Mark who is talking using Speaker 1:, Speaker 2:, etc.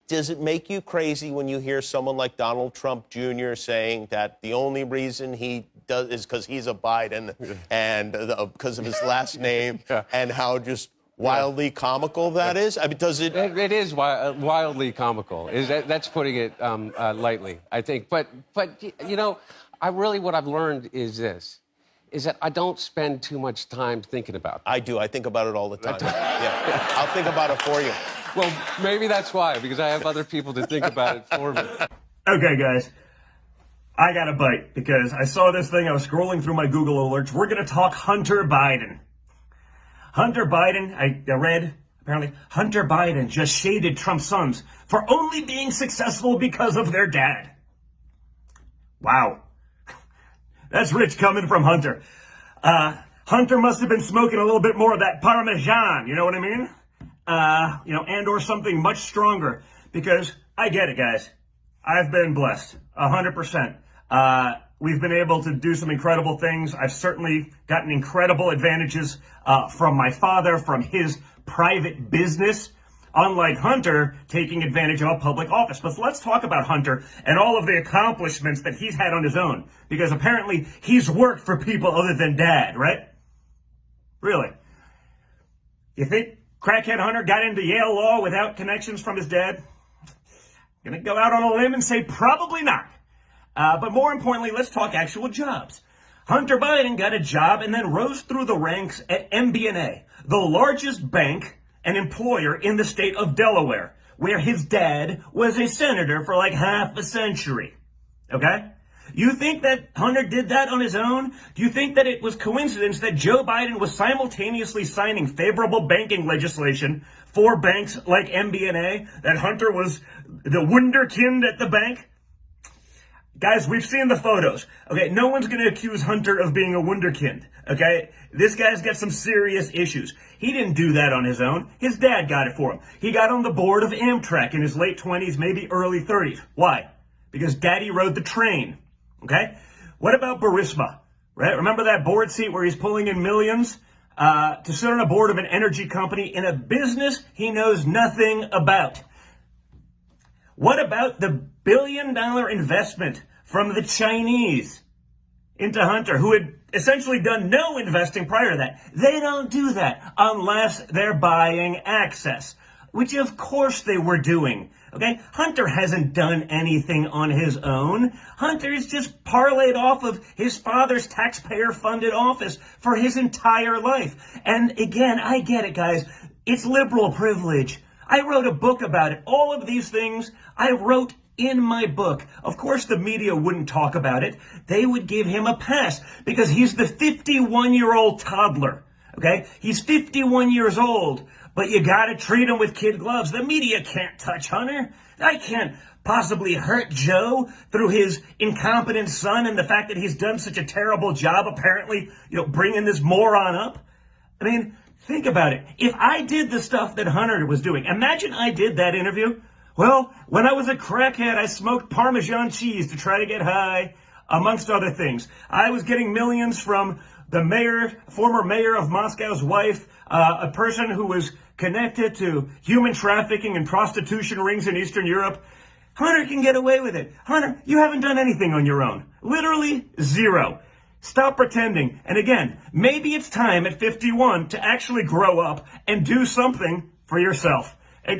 Speaker 1: does it make you crazy when you hear someone like Donald Trump Jr. saying that the only reason he does is because he's a Biden and because of his last name and how just wildly comical that is? I mean, does it?
Speaker 2: It is wildly comical. That's putting it lightly, I think. But you know, what I've learned is this. Is that I don't spend too much time thinking about it.
Speaker 1: I do. I think about it all the time. Yeah. I'll think about it for you.
Speaker 2: Well, maybe that's why, because I have other people to think about it for me.
Speaker 3: Okay, guys. I got a bite because I saw this thing. I was scrolling through my Google alerts. We're going to talk Hunter Biden. Hunter Biden, I read, apparently, Hunter Biden just shaded Trump's sons for only being successful because of their dad. Wow. That's rich coming from Hunter. Hunter must have been smoking a little bit more of that Parmesan, you know what I mean? And or something much stronger, because I get it, guys. I've been blessed, 100%. We've been able to do some incredible things. I've certainly gotten incredible advantages from my father, from his private business, unlike Hunter taking advantage of a public office. But let's talk about Hunter and all of the accomplishments that he's had on his own, because apparently he's worked for people other than dad, right? Really? You think crackhead Hunter got into Yale Law without connections from his dad? I'm gonna go out on a limb and say probably not. But more importantly, let's talk actual jobs. Hunter Biden got a job and then rose through the ranks at MBNA, the largest bank and employer in the state of Delaware, where his dad was a senator for like half a century. Okay? You think that Hunter did that on his own? Do you think that it was coincidence that Joe Biden was simultaneously signing favorable banking legislation for banks like MBNA, that Hunter was the wunderkind at the bank? Guys, we've seen the photos. Okay, no one's going to accuse Hunter of being a wunderkind. Okay, this guy's got some serious issues. He didn't do that on his own. His dad got it for him. He got on the board of Amtrak in his late 20s, maybe early 30s. Why? Because daddy rode the train. Okay? What about Burisma? Right? Remember that board seat where he's pulling in millions to sit on a board of an energy company in a business he knows nothing about? What about the billion-dollar investment from the Chinese into Hunter, who had essentially done no investing prior to that? They don't do that unless they're buying access, which of course they were doing. Okay? Hunter hasn't done anything on his own. Hunter's just parlayed off of his father's taxpayer-funded office for his entire life. And again, I get it, guys. It's liberal privilege. I wrote a book about it. All of these things I wrote in my book. Of course, the media wouldn't talk about it. They would give him a pass because he's the 51-year-old toddler. Okay? He's 51 years old, but you gotta treat him with kid gloves. The media can't touch Hunter. I can't possibly hurt Joe through his incompetent son and the fact that he's done such a terrible job, apparently, bringing this moron up. I mean, think about it. If I did the stuff that Hunter was doing, imagine I did that interview. Well, when I was a crackhead, I smoked Parmesan cheese to try to get high, amongst other things. I was getting millions from the former mayor of Moscow's wife, a person who was connected to human trafficking and prostitution rings in Eastern Europe. Hunter can get away with it. Hunter, you haven't done anything on your own. Literally zero. Stop pretending. And again, maybe it's time at 51 to actually grow up and do something for yourself.